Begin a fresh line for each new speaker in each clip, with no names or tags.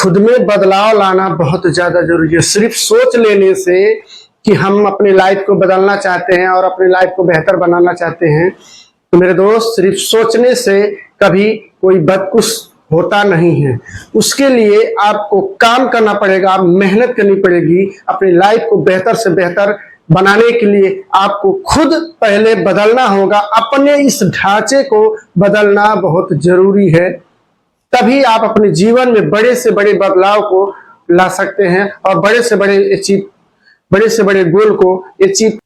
खुद में बदलाव लाना बहुत ज्यादा जरूरी है। सिर्फ सोच लेने से कि हम अपनी लाइफ को बदलना चाहते हैं और अपनी लाइफ को बेहतर बनाना चाहते हैं, तो मेरे दोस्त सिर्फ सोचने से कभी कोई कुछ होता नहीं है। उसके लिए आपको काम करना पड़ेगा, मेहनत करनी पड़ेगी। अपनी लाइफ को बेहतर से बेहतर बनाने के लिए आपको खुद पहले बदलना होगा। अपने इस ढांचे को बदलना बहुत जरूरी है, तभी आप अपने जीवन में बड़े से बड़े बदलाव को ला सकते हैं और बड़े से बड़े गोल को अचीव।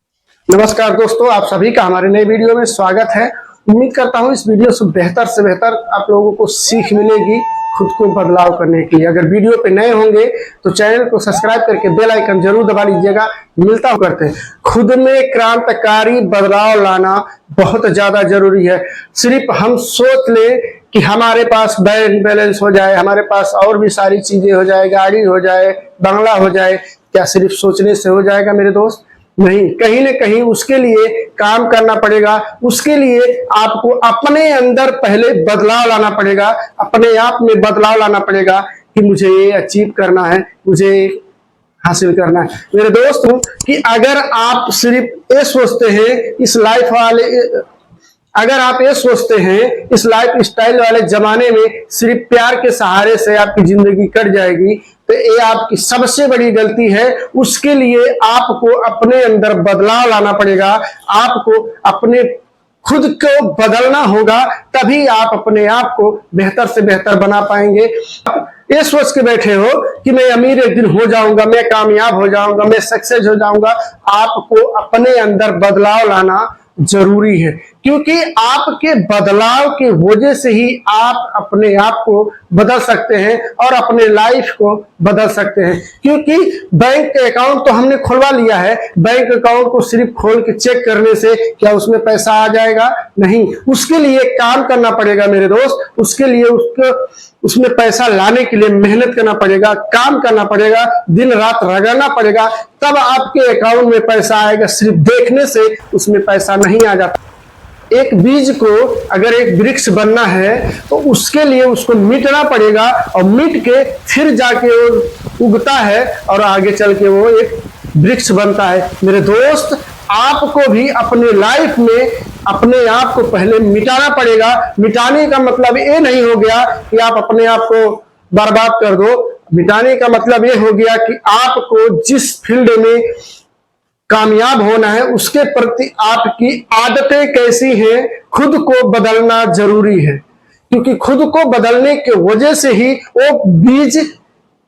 नमस्कार दोस्तों, आप सभी का हमारे नए वीडियो में स्वागत है। उम्मीद करता हूं इस वीडियो से बेहतर आप लोगों को सीख मिलेगी खुद को बदलाव करने की। अगर वीडियो पे नए होंगे तो चैनल को सब्सक्राइब करके बेल आइकन जरूर दबा लीजिएगा। मिलता हूं करते हैं। खुद में क्रांतिकारी बदलाव लाना बहुत ज्यादा जरूरी है। सिर्फ हम सोच लें कि हमारे पास बैंक बैलेंस हो जाए, हमारे पास और भी सारी चीजें हो जाए, गाड़ी हो जाए, बंगला हो जाए, क्या सिर्फ सोचने से हो जाएगा मेरे दोस्त? नहीं, कहीं न कहीं उसके लिए काम करना पड़ेगा। उसके लिए आपको अपने अंदर पहले बदलाव लाना पड़ेगा, अपने आप में बदलाव लाना पड़ेगा कि मुझे ये अचीव करना है, मुझे हासिल करना है। मेरे दोस्त, कि अगर आप सिर्फ ये सोचते हैं इस लाइफ स्टाइल वाले जमाने में सिर्फ प्यार के सहारे से आपकी जिंदगी कट जाएगी, तो ये आपकी सबसे बड़ी गलती है। उसके लिए आपको अपने अंदर बदलाव लाना पड़ेगा। आपको अपने खुद को बदलना होगा, तभी आप अपने आप को बेहतर से बेहतर बना पाएंगे। ये सोच के बैठे हो कि मैं अमीर एक दिन हो जाऊंगा, मैं कामयाब हो जाऊंगा, मैं सक्सेस हो जाऊंगा। आपको अपने अंदर बदलाव लाना जरूरी है, क्योंकि आपके बदलाव की वजह से ही आप अपने आप को बदल सकते हैं और अपने लाइफ को बदल सकते हैं। क्योंकि बैंक अकाउंट तो हमने खुलवा लिया है, बैंक अकाउंट को सिर्फ खोल के चेक करने से क्या उसमें पैसा आ जाएगा? नहीं, उसके लिए काम करना पड़ेगा मेरे दोस्त। उसके लिए उसमें पैसा लाने के लिए मेहनत करना पड़ेगा, काम करना पड़ेगा, दिन रात रगड़ना पड़ेगा, तब आपके अकाउंट में पैसा आएगा। सिर्फ देखने से उसमें पैसा नहीं आ जाता। एक बीज को अगर एक वृक्ष बनना है तो उसके लिए उसको मिटना पड़ेगा, और मिट के फिर जाके वो उगता है और आगे चल के वो एक वृक्ष बनता है। मेरे दोस्त, आपको भी अपने लाइफ में अपने आप को पहले मिटाना पड़ेगा। मिटाने का मतलब ये नहीं हो गया कि आप अपने आप को बर्बाद कर दो। मिटाने का मतलब ये हो गया कि आपको जिस फील्ड में कामयाब होना है उसके प्रति आपकी आदतें कैसी हैं, खुद को बदलना जरूरी है। क्योंकि खुद को बदलने के वजह से ही वो बीज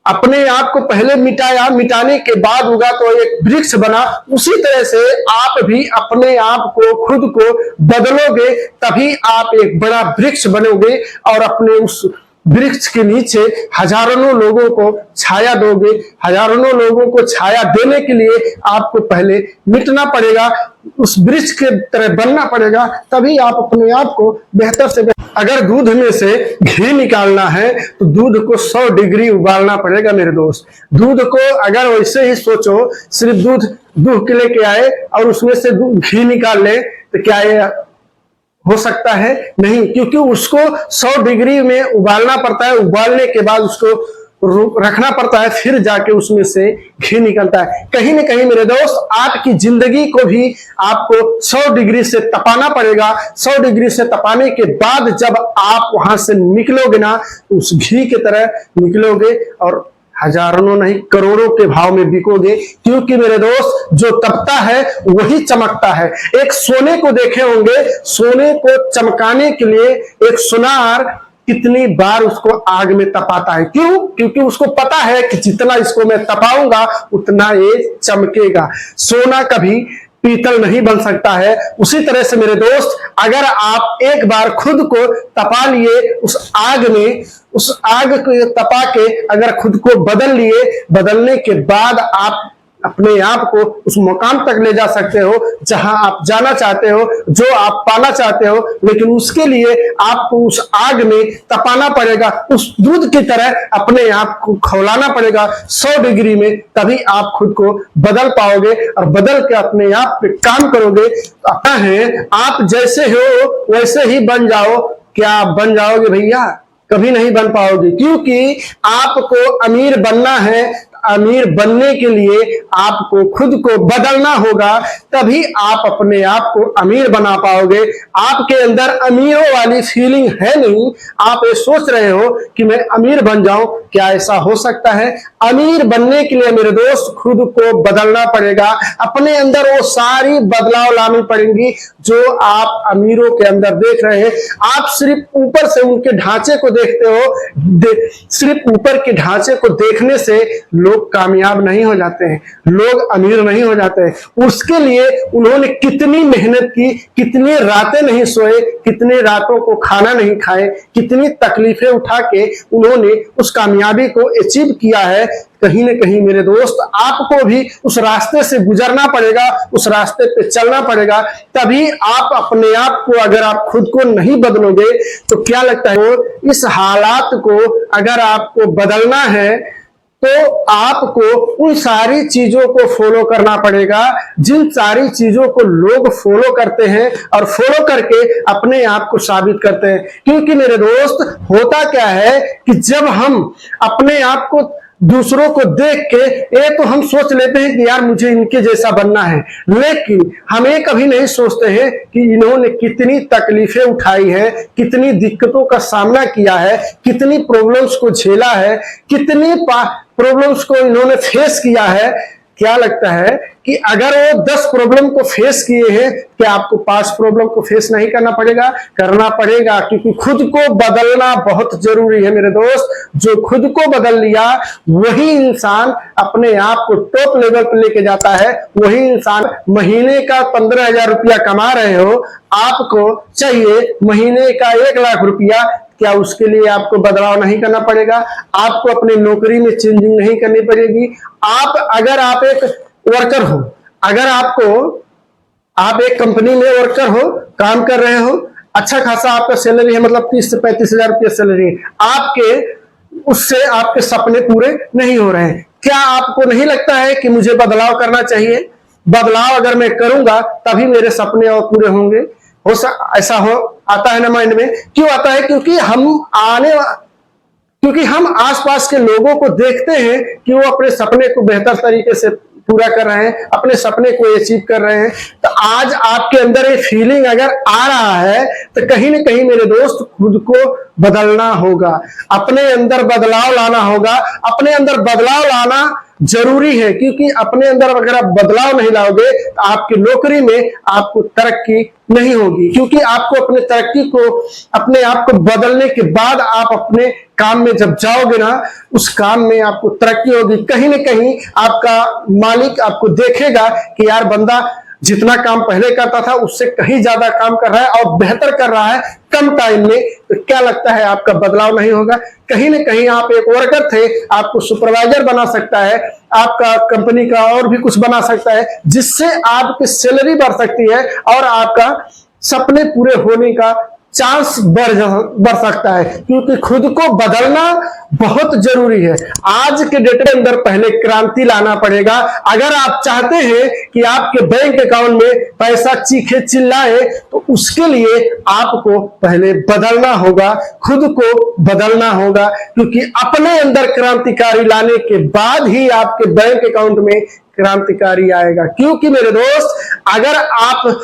अपने आप को पहले मिटाया, मिटाने के बाद उगा तो एक वृक्ष बना। उसी तरह से आप भी अपने आप को, खुद को बदलोगे, तभी आप एक बड़ा वृक्ष बनोगे और अपने उस वृक्ष के नीचे हजारों लोगों को छाया दोगे। हजारों लोगों को छाया देने के लिए आपको पहले मिटना पड़ेगा, उस वृक्ष के तरह बनना पड़ेगा, तभी आप अपने आप को बेहतर से बेहतर। अगर दूध में से घी निकालना है तो दूध को 100 डिग्री उबालना पड़ेगा मेरे दोस्त। दूध को अगर वैसे ही सोचो, सिर्फ दूध दूध के लेके आए और उसमें से घी निकाल ले, तो क्या ये हो सकता है? नहीं, क्योंकि उसको 100 डिग्री में उबालना पड़ता है। उबालने के बाद उसको रखना पड़ता है, फिर जाके उसमें से घी निकलता है। कहीं न कहीं मेरे दोस्त, आपकी जिंदगी को भी आपको 100 डिग्री से तपाना पड़ेगा। 100 डिग्री से तपाने के बाद जब आप वहां से निकलोगे ना, उस घी की तरह निकलोगे और हजारों नहीं करोड़ों के भाव में बिकोगे। क्योंकि मेरे दोस्त, जो तपता है वही चमकता है। एक सोने को देखे होंगे, सोने को चमकाने के लिए एक सुनार कितनी बार उसको आग में तपाता है। क्यों? क्योंकि उसको पता है कि जितना इसको मैं तपाऊंगा उतना ये चमकेगा। सोना कभी पीतल नहीं बन सकता है। उसी तरह से मेरे दोस्त, अगर आप एक बार खुद को तपा लिए उस आग में, उस आग को तपा के अगर खुद को बदल लिए, बदलने के बाद आप अपने आप को उस मुकाम तक ले जा सकते हो जहां आप जाना चाहते हो, जो आप पाना चाहते हो। लेकिन उसके लिए आपको उस आग में तपाना पड़ेगा, उस दूध की तरह अपने आप को खौलाना पड़ेगा 100 डिग्री में, तभी आप खुद को बदल पाओगे और बदल के अपने आप पे काम करोगे। है आप जैसे हो वैसे ही बन जाओ। क्या आप बन जाओगे भैया? कभी नहीं बन पाओगे, क्योंकि आपको अमीर बनना है। अमीर बनने के लिए आपको खुद को बदलना होगा, तभी आप अपने आप को अमीर बना पाओगे। आपके अंदर अमीरों वाली फीलिंग है नहीं, आप ये सोच रहे हो कि मैं अमीर बन जाऊं, क्या ऐसा हो सकता है? अमीर बनने के लिए मेरे दोस्त खुद को बदलना पड़ेगा, अपने अंदर वो सारी बदलाव लानी पड़ेंगी जो आप अमीरों के अंदर देख रहे हैं। आप सिर्फ ऊपर से उनके ढांचे को देखते हो, सिर्फ ऊपर के ढांचे को देखने से लोग कामयाब नहीं हो जाते हैं, लोग अमीर नहीं हो जाते हैं। उसके लिए उन्होंने कितनी मेहनत की, कितनी रातें नहीं सोए, कितने रातों को खाना नहीं खाए, कितनी तकलीफें उठा के उन्होंने उस कामयाबी को अचीव किया है। कहीं न कहीं मेरे दोस्त आपको भी उस रास्ते से गुजरना पड़ेगा, उस रास्ते पे चलना पड़ेगा, तभी आप अपने आप को, अगर आप खुद को नहीं बदलोगे तो क्या लगता है, इस हालात को अगर आपको बदलना है तो आपको उन सारी चीजों को फॉलो करना पड़ेगा जिन सारी चीजों को लोग फॉलो करते हैं और फॉलो करके अपने आप को साबित करते हैं। क्योंकि मेरे दोस्त होता क्या है कि जब हम अपने आप को दूसरों को देख के ये तो हम सोच लेते हैं कि यार मुझे इनके जैसा बनना है, लेकिन हम ये कभी नहीं सोचते हैं कि इन्होंने कितनी तकलीफें उठाई है, कितनी दिक्कतों का सामना किया है, कितनी प्रॉब्लम्स को झेला है, कितनी प्रॉब्लम्स को इन्होंने फेस किया है। क्या लगता है कि अगर वो 10 प्रॉब्लम को फेस किए हैं, क्या आपको 5 प्रॉब्लम को फेस नहीं करना पड़ेगा? करना पड़ेगा, क्योंकि खुद को बदलना बहुत जरूरी है मेरे दोस्त। जो खुद को बदल लिया वही इंसान अपने आप को टॉप लेवल पर लेके जाता है। वही इंसान महीने का 15,000 रुपया कमा रहे हो, आपको चाहिए महीने का 1 लाख रुपया, क्या उसके लिए आपको बदलाव नहीं करना पड़ेगा? आपको अपनी नौकरी में चेंजिंग नहीं करनी पड़ेगी? अगर आप एक वर्कर हो, अगर आप एक कंपनी में वर्कर हो, काम कर रहे हो, अच्छा खासा आपका सैलरी है, मतलब 30 से 35,000 रुपया सैलरी है, उससे आपके सपने पूरे नहीं हो रहे हैं। क्या आपको नहीं लगता है कि मुझे बदलाव करना चाहिए? बदलाव अगर मैं करूंगा तभी मेरे सपने और पूरे होंगे। ऐसा आता है ना माइंड में? क्यों आता है? क्योंकि हम आसपास के लोगों को देखते हैं कि वो अपने सपने को बेहतर तरीके से पूरा कर रहे हैं, अपने सपने को अचीव कर रहे हैं। तो आज आपके अंदर ये फीलिंग अगर आ रहा है तो कहीं ना कहीं मेरे दोस्त खुद को बदलना होगा, अपने अंदर बदलाव लाना होगा। अपने अंदर बदलाव लाना जरूरी है, क्योंकि अपने अंदर अगर आप बदलाव नहीं लाओगे तो आपकी नौकरी में आपको तरक्की नहीं होगी। क्योंकि आपको अपने तरक्की को, अपने आप को बदलने के बाद आप अपने काम में जब जाओगे ना, उस काम में आपको तरक्की होगी। कहीं ना कहीं आपका मालिक आपको देखेगा कि यार बंदा जितना काम पहले करता था उससे कहीं ज्यादा काम कर रहा है और बेहतर कर रहा है कम टाइम में, तो क्या लगता है आपका बदलाव नहीं होगा? कहीं ना कहीं आप एक वर्कर थे, आपको सुपरवाइजर बना सकता है, आपका कंपनी का और भी कुछ बना सकता है, जिससे आपकी सैलरी बढ़ सकती है और आपका सपने पूरे होने का चांस बढ़ सकता है। क्योंकि खुद को बदलना बहुत जरूरी है। आज के डेट के अंदर पहले क्रांति लाना पड़ेगा। अगर आप चाहते हैं कि आपके बैंक अकाउंट में पैसा चीखे चिल्लाए, तो उसके लिए आपको पहले बदलना होगा, खुद को बदलना होगा। क्योंकि अपने अंदर क्रांतिकारी लाने के बाद ही आपके बैंक अकाउंट में क्रांतिकारी आएगा। क्योंकि मेरे दोस्त, अगर आप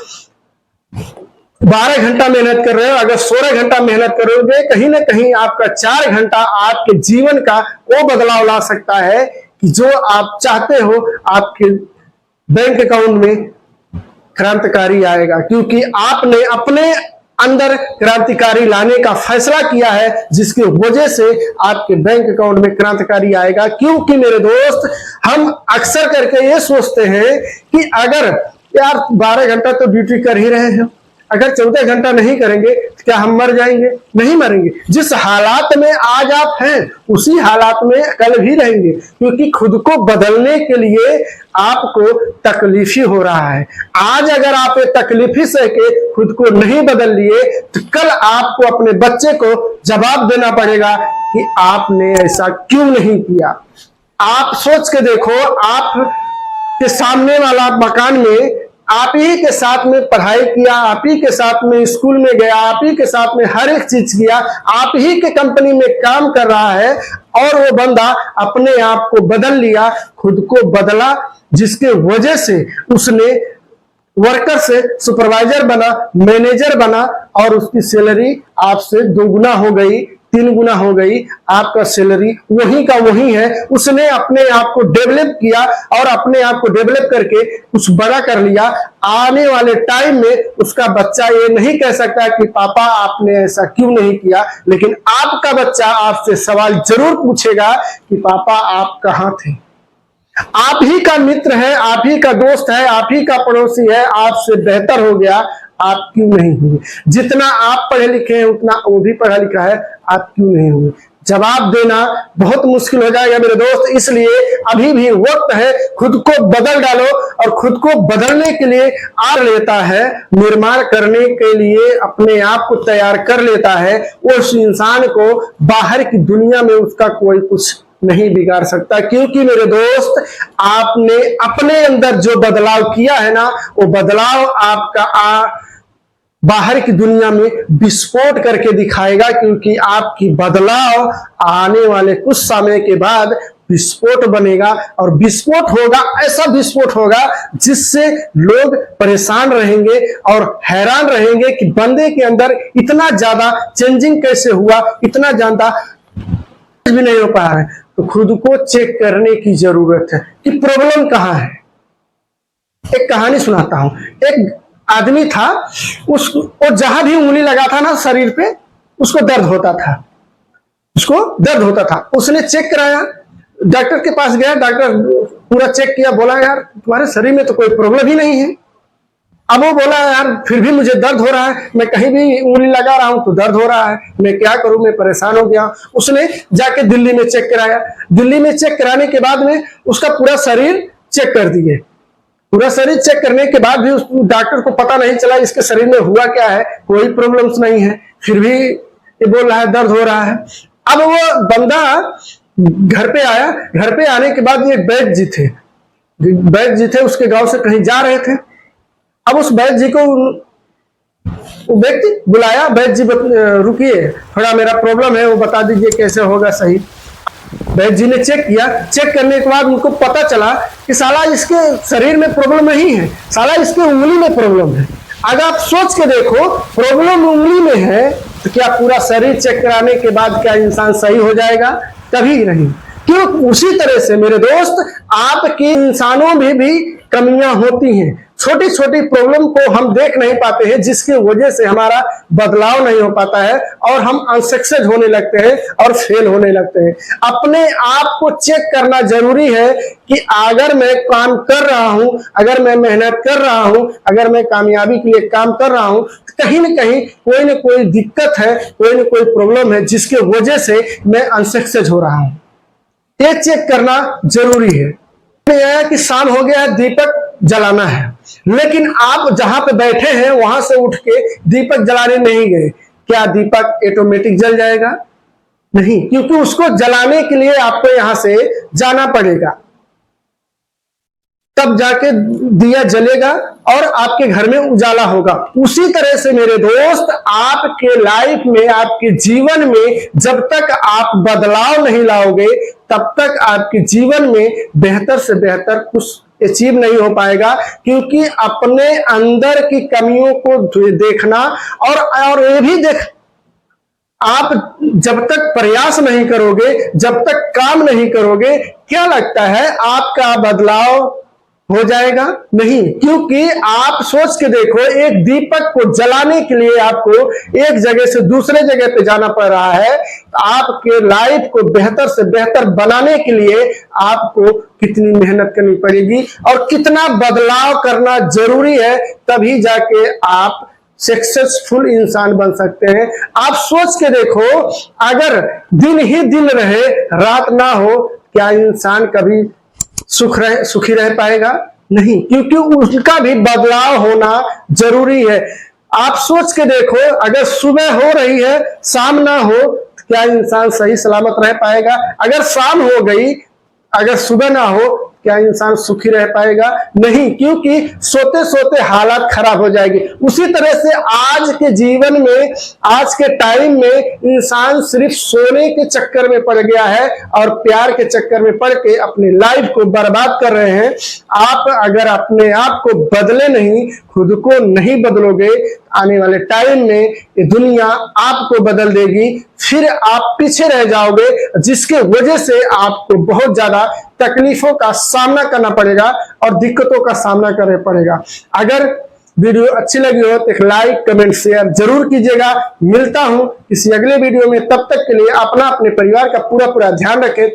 12 घंटा मेहनत कर रहे हो, अगर 16 घंटा मेहनत करोगे, कहीं ना कहीं आपका 4 घंटा आपके जीवन का वो बदलाव ला सकता है कि जो आप चाहते हो। आपके बैंक अकाउंट में क्रांतिकारी आएगा, क्योंकि आपने अपने अंदर क्रांतिकारी लाने का फैसला किया है, जिसकी वजह से आपके बैंक अकाउंट में क्रांतिकारी आएगा। क्योंकि मेरे दोस्त, हम अक्सर करके ये सोचते हैं कि अगर यार 12 घंटा तो ड्यूटी कर ही रहे हैं, अगर 14 घंटा नहीं करेंगे तो क्या हम मर जाएंगे? नहीं मरेंगे। जिस हालात में आज आप हैं उसी हालात में कल भी रहेंगे। क्योंकि खुद को बदलने के लिए आपको तकलीफी हो रहा है। आज अगर आप तकलीफी सह के खुद को नहीं बदल लिए तो कल आपको अपने बच्चे को जवाब देना पड़ेगा कि आपने ऐसा क्यों नहीं किया। आप सोच के देखो, आप के सामने वाला मकान में आप ही के साथ में पढ़ाई किया, आप ही के साथ में स्कूल में गया, आप ही के साथ में हर एक चीज किया, आप ही के कंपनी में काम कर रहा है, और वो बंदा अपने आप को बदल लिया, खुद को बदला, जिसके वजह से उसने वर्कर से सुपरवाइजर बना, मैनेजर बना, और उसकी सैलरी आपसे 2 गुना हो गई, 3 गुना हो गई। आपका सैलरी वही का वही है। उसने अपने आप को डेवलप किया और अपने आप को डेवलप करके कुछ बड़ा कर लिया। आने वाले टाइम में उसका बच्चा ये नहीं कह सकता कि पापा आपने ऐसा क्यों नहीं किया, लेकिन आपका बच्चा आपसे सवाल जरूर पूछेगा कि पापा आप कहां थे। आप ही का मित्र है, आप ही का दोस्त है, आप ही का पड़ोसी है, आपसे बेहतर हो गया, आप क्यों नहीं हुए। जितना आप पढ़े लिखे हैं उतना वो भी पढ़ा लिखा है, आप क्यों नहीं हुए। जवाब देना बहुत मुश्किल हो जाएगा मेरे दोस्त, इसलिए अभी भी वक्त है, खुद को बदल डालो। और खुद को बदलने के लिए आ लेता है, निर्माण करने के लिए अपने आप को तैयार कर लेता है। उस इंसान को बाहर की दुनिया में उसका कोई कुछ नहीं बिगाड़ सकता, क्योंकि मेरे दोस्त आपने अपने अंदर जो बदलाव किया है ना, वो बदलाव आपका बाहर की दुनिया में विस्फोट करके दिखाएगा, क्योंकि आपकी बदलाव आने वाले कुछ समय के बाद विस्फोट बनेगा। और विस्फोट होगा, ऐसा विस्फोट होगा जिससे लोग परेशान रहेंगे और हैरान रहेंगे कि बंदे के अंदर इतना ज्यादा चेंजिंग कैसे हुआ, इतना ज्यादा भी नहीं हो पा रहा है। तो खुद को चेक करने की जरूरत है कि प्रॉब्लम कहां है। एक कहानी सुनाता हूं। एक आदमी था, उसको जहां भी उंगली लगा था ना शरीर पे, उसको दर्द होता था, उसको दर्द होता था। उसने चेक कराया, डॉक्टर के पास गया, डॉक्टर पूरा चेक किया, बोला यार तुम्हारे शरीर में तो कोई प्रॉब्लम ही नहीं है। अब वो बोला यार फिर भी मुझे दर्द हो रहा है, मैं कहीं भी उंगली लगा रहा हूं तो दर्द हो रहा है, मैं क्या करूं, मैं परेशान हो गया। उसने जाके दिल्ली में चेक कराया। दिल्ली में चेक कराने के बाद में उसका पूरा शरीर चेक कर दिए। पूरा शरीर चेक करने के बाद भी उस डॉक्टर को पता नहीं चला इसके शरीर में हुआ क्या है, कोई प्रॉब्लम्स नहीं है, फिर भी ये बोल रहा है दर्द हो रहा है। अब वो बंदा घर पे आया। घर पे आने के बाद ये वैद्य जी थे, वैद्य जी थे उसके गांव से कहीं जा रहे थे। अब उस वैद्य जी को व्यक्ति बुलाया, वैद्य जी रुकिए थोड़ा मेरा प्रॉब्लम है, वो बता दीजिए कैसे होगा सही। वैद्य जी ने चेक किया। चेक करने के बाद उनको पता चला कि साला इसके शरीर में प्रॉब्लम नहीं है, साला इसके उंगली में प्रॉब्लम है। अगर आप सोच के देखो प्रॉब्लम उंगली में है तो क्या पूरा शरीर चेक कराने के बाद क्या इंसान सही हो जाएगा? कभी नहीं। क्यों? उसी तरह से मेरे दोस्त आपके इंसानों में भी कमियां होती हैं। छोटी छोटी प्रॉब्लम को हम देख नहीं पाते हैं, जिसकी वजह से हमारा बदलाव नहीं हो पाता है और हम अनसक्सेस होने लगते हैं और फेल होने लगते हैं। अपने आप को चेक करना जरूरी है कि अगर मैं काम कर रहा हूं, अगर मैं मेहनत कर रहा हूं, अगर मैं कामयाबी के लिए काम कर रहा हूं, तो कहीं ना कहीं कोई ना कोई दिक्कत है, कोई ना कोई प्रॉब्लम है जिसके वजह से मैं अनसक्सेस हो रहा हूं। ये चेक करना जरूरी है। यह कि शाम हो गया है, दीपक जलाना है, लेकिन आप जहां पे बैठे हैं वहां से उठ के दीपक जलाने नहीं गए, क्या दीपक ऑटोमेटिक जल जाएगा? नहीं, क्योंकि उसको जलाने के लिए आपको यहां से जाना पड़ेगा, तब जाके दिया जलेगा और आपके घर में उजाला होगा। उसी तरह से मेरे दोस्त आपके लाइफ में, आपके जीवन में जब तक आप बदलाव नहीं लाओगे तब तक आपके जीवन में बेहतर से बेहतर कुछ अचीव नहीं हो पाएगा। क्योंकि अपने अंदर की कमियों को देखना और ये भी देख, आप जब तक प्रयास नहीं करोगे, जब तक काम नहीं करोगे, क्या लगता है आपका बदलाव हो जाएगा? नहीं। क्योंकि आप सोच के देखो, एक दीपक को जलाने के लिए आपको एक जगह से दूसरे जगह पे जाना पड़ रहा है। आपके लाइफ को बेहतर से बेहतर बनाने के लिए आपको कितनी मेहनत करनी पड़ेगी और कितना बदलाव करना जरूरी है, तभी जाके आप सक्सेसफुल इंसान बन सकते हैं। आप सोच के देखो, अगर दिन ही दिन रहे रात ना हो, क्या इंसान कभी सुखी रह पाएगा? नहीं, क्योंकि उसका भी बदलाव होना जरूरी है। आप सोच के देखो, अगर सुबह हो रही है शाम ना हो, क्या इंसान सही सलामत रह पाएगा? अगर शाम हो गई, अगर सुबह ना हो, क्या इंसान सुखी रह पाएगा? नहीं, क्योंकि सोते सोते हालात खराब हो जाएगी। उसी तरह से आज के जीवन में, आज के टाइम में इंसान सिर्फ सोने के चक्कर में पड़ गया है और प्यार के चक्कर में पड़ के अपनी लाइफ को बर्बाद कर रहे हैं। आप अगर अपने आप को बदले नहीं, खुद को नहीं बदलोगे, आने वाले टाइम में ये दुनिया आपको बदल देगी, फिर आप पीछे रह जाओगे, जिसके वजह से आपको बहुत ज्यादा तकलीफों का सामना करना पड़ेगा और दिक्कतों का सामना करना पड़ेगा। अगर वीडियो अच्छी लगी हो तो एक लाइक, कमेंट, शेयर जरूर कीजिएगा। मिलता हूं किसी अगले वीडियो में, तब तक के लिए अपना अपने परिवार का पूरा ध्यान रखें।